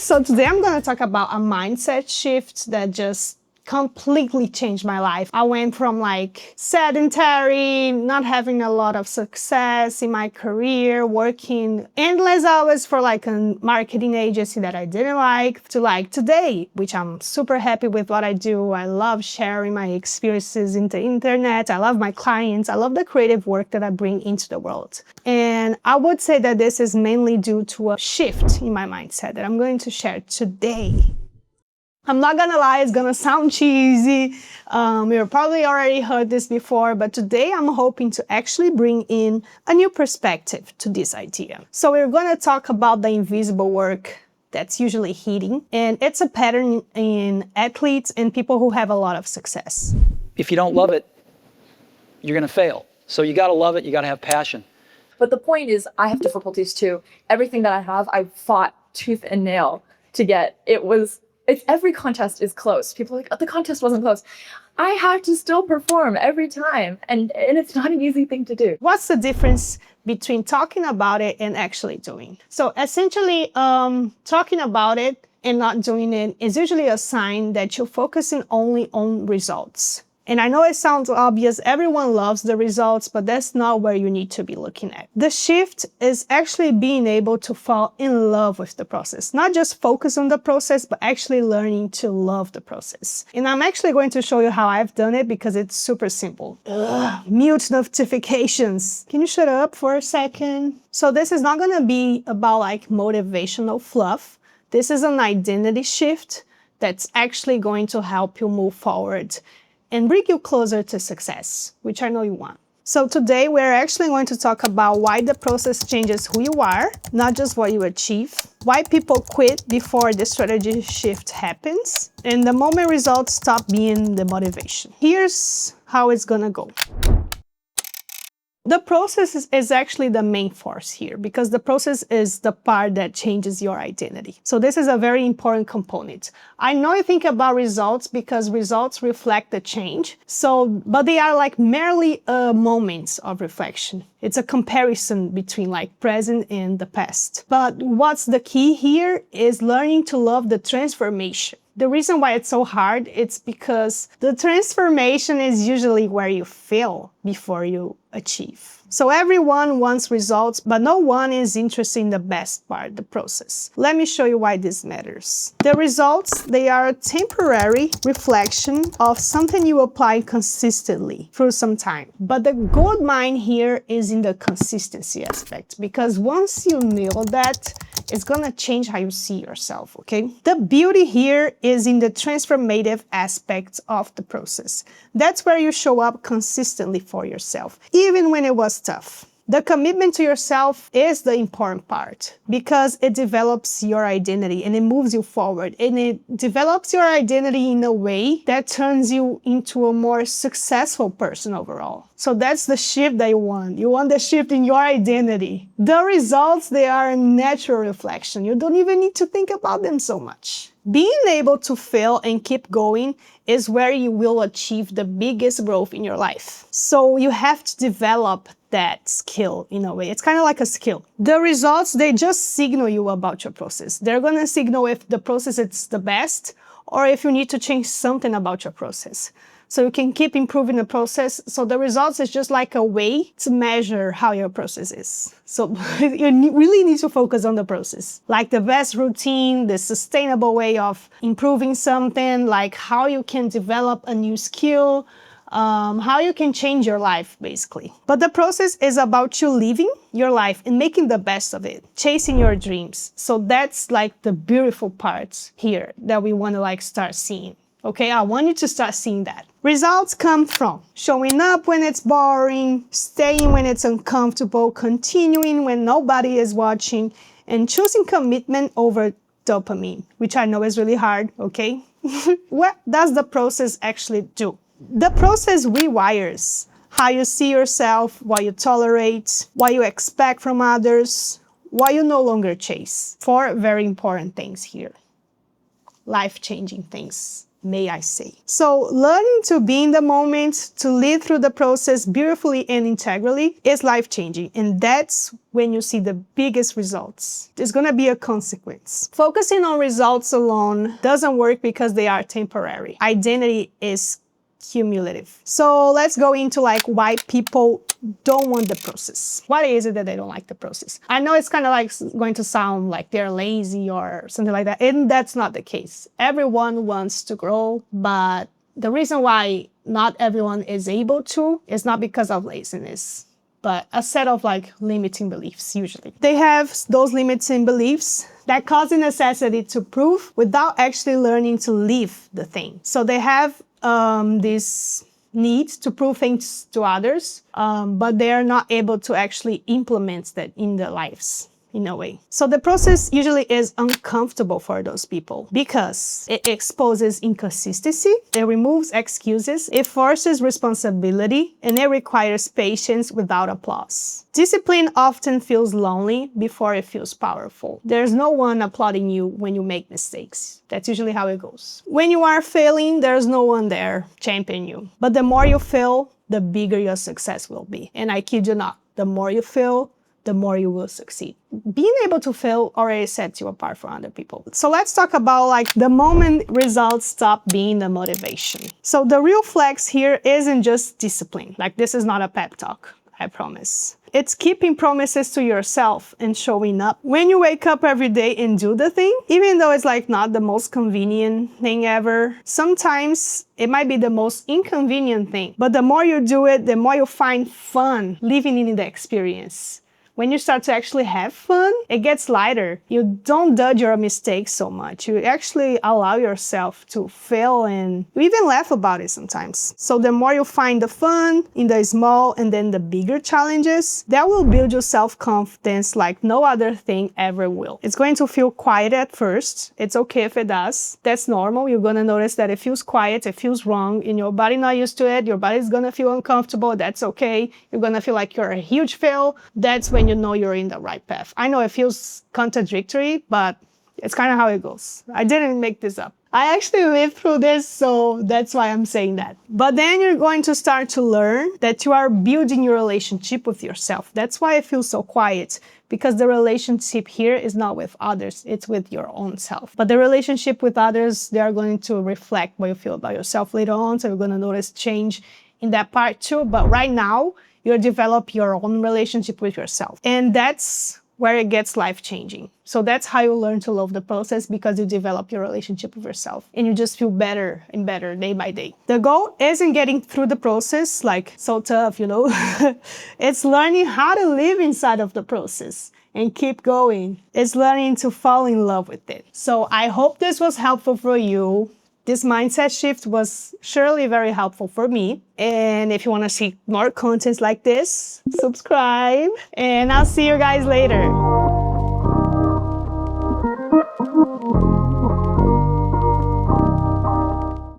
so today I'm going to talk about a mindset shift that just completely changed my life. I went from like sedentary, not having a lot of success in my career, working endless hours for like a marketing agency that I didn't like, to like today, which I'm super happy with what I do. I love sharing my experiences in the internet. I love my clients. I love the creative work that I bring into the world. And I would say that this is mainly due to a shift in my mindset that I'm going to share today. I'm not gonna lie, it's gonna sound cheesy. You've probably already heard this before, but today I'm hoping to actually bring in a new perspective to this idea. So we're gonna talk about the invisible work that's usually hidden, and it's a pattern in athletes and people who have a lot of success. If you don't love it, you're gonna fail. So you gotta love it, you gotta have passion. But the point is, I have difficulties too. Everything that I have, I fought tooth and nail to get. Every contest is close. People are like, oh, the contest wasn't close. I have to still perform every time. And it's not an easy thing to do. What's the difference between talking about it and actually doing? So essentially, talking about it and not doing it is usually a sign that you're focusing only on results. And I know it sounds obvious, everyone loves the results, but that's not where you need to be looking at. The shift is actually being able to fall in love with the process. Not just focus on the process, but actually learning to love the process. And I'm actually going to show you how I've done it because it's super simple. Mute notifications. Can you shut up for a second? So this is not gonna be about like motivational fluff. This is an identity shift that's actually going to help you move forward and bring you closer to success, which I know you want. So today we're actually going to talk about why the process changes who you are, not just what you achieve, why people quit before the strategy shift happens, and the moment results stop being the motivation. Here's how it's gonna go. The process is actually the main force here because the process is the part that changes your identity. So this is a very important component. I know you think about results because results reflect the change. But they are like merely moments of reflection. It's a comparison between like present and the past. But what's the key here is learning to love the transformation. The reason why it's so hard, it's because the transformation is usually where you fail before you achieve. So everyone wants results, but no one is interested in the best part, the process. Let me show you why this matters. The results, they are a temporary reflection of something you apply consistently through some time. But the gold mine here is in the consistency aspect, because once you nail that, it's gonna change how you see yourself, okay? The beauty here is in the transformative aspect of the process. That's where you show up consistently for yourself, even when it was tough. The commitment to yourself is the important part because it develops your identity and it moves you forward, and it develops your identity in a way that turns you into a more successful person overall. So that's the shift that you want. You want the shift in your identity. The results, they are a natural reflection. You don't even need to think about them so much. Being able to fail and keep going is where you will achieve the biggest growth in your life. So you have to develop that skill in a way. It's kind of like a skill. The results, they just signal you about your process. They're going to signal if the process is the best or if you need to change something about your process. So you can keep improving the process. So the results is just like a way to measure how your process is. So you really need to focus on the process. Like the best routine, the sustainable way of improving something, like how you can develop a new skill, how you can change your life, basically. But the process is about you living your life and making the best of it, chasing your dreams. So that's like the beautiful parts here that we want to like start seeing. Okay, I want you to start seeing that. Results come from showing up when it's boring, staying when it's uncomfortable, continuing when nobody is watching, and choosing commitment over dopamine, which I know is really hard, okay? What does the process actually do? The process rewires how you see yourself, what you tolerate, what you expect from others, what you no longer chase. 4 very important things here. Life-changing things. may I say. So learning to be in the moment, to lead through the process beautifully and integrally is life-changing. And that's when you see the biggest results. There's gonna be a consequence. Focusing on results alone doesn't work because they are temporary. Identity is cumulative. So let's go into like why people don't want the process. Why is it that they don't like the process? I know it's kind of like going to sound like they're lazy or something like that, and that's not the case. Everyone wants to grow, but the reason why not everyone is able to is not because of laziness, but a set of like limiting beliefs usually. They have those limiting beliefs that cause the necessity to prove without actually learning to live the thing. So they have this need to prove things to others, but they are not able to actually implement that in their lives in a way. So the process usually is uncomfortable for those people because it exposes inconsistency, it removes excuses, it forces responsibility, and it requires patience without applause. Discipline often feels lonely before it feels powerful. There's no one applauding you when you make mistakes. That's usually how it goes. When you are failing, there's no one there championing you. But the more you fail, the bigger your success will be. And I kid you not, the more you fail, the more you will succeed. Being able to fail already sets you apart from other people. So let's talk about like the moment results stop being the motivation. So the real flex here isn't just discipline. Like this is not a pep talk, I promise. It's keeping promises to yourself and showing up. When you wake up every day and do the thing, even though it's like not the most convenient thing ever, sometimes it might be the most inconvenient thing. But the more you do it, the more you find fun living in the experience. When you start to actually have fun, it gets lighter. You don't judge your mistakes so much. You actually allow yourself to fail and you even laugh about it sometimes. So the more you find the fun in the small and then the bigger challenges, that will build your self-confidence like no other thing ever will. It's going to feel quiet at first. It's okay if it does. That's normal. You're gonna notice that it feels quiet, it feels wrong, and your body not used to it. Your body's gonna feel uncomfortable. That's okay. You're gonna feel like you're a huge fail. That's when you know you're in the right path. I know it feels contradictory, but it's kind of how it goes. I didn't make this up. I actually lived through this, so that's why I'm saying that. But then you're going to start to learn that you are building your relationship with yourself. That's why it feels so quiet, because the relationship here is not with others, it's with your own self. But the relationship with others, they are going to reflect what you feel about yourself later on, so you're going to notice change in that part too. But right now, you develop your own relationship with yourself. And that's where it gets life-changing. So that's how you learn to love the process, because you develop your relationship with yourself and you just feel better and better day by day. The goal isn't getting through the process like so tough, you know. It's learning how to live inside of the process and keep going. It's learning to fall in love with it. So I hope this was helpful for you. This mindset shift was surely very helpful for me. And if you want to see more content like this, subscribe. And I'll see you guys later.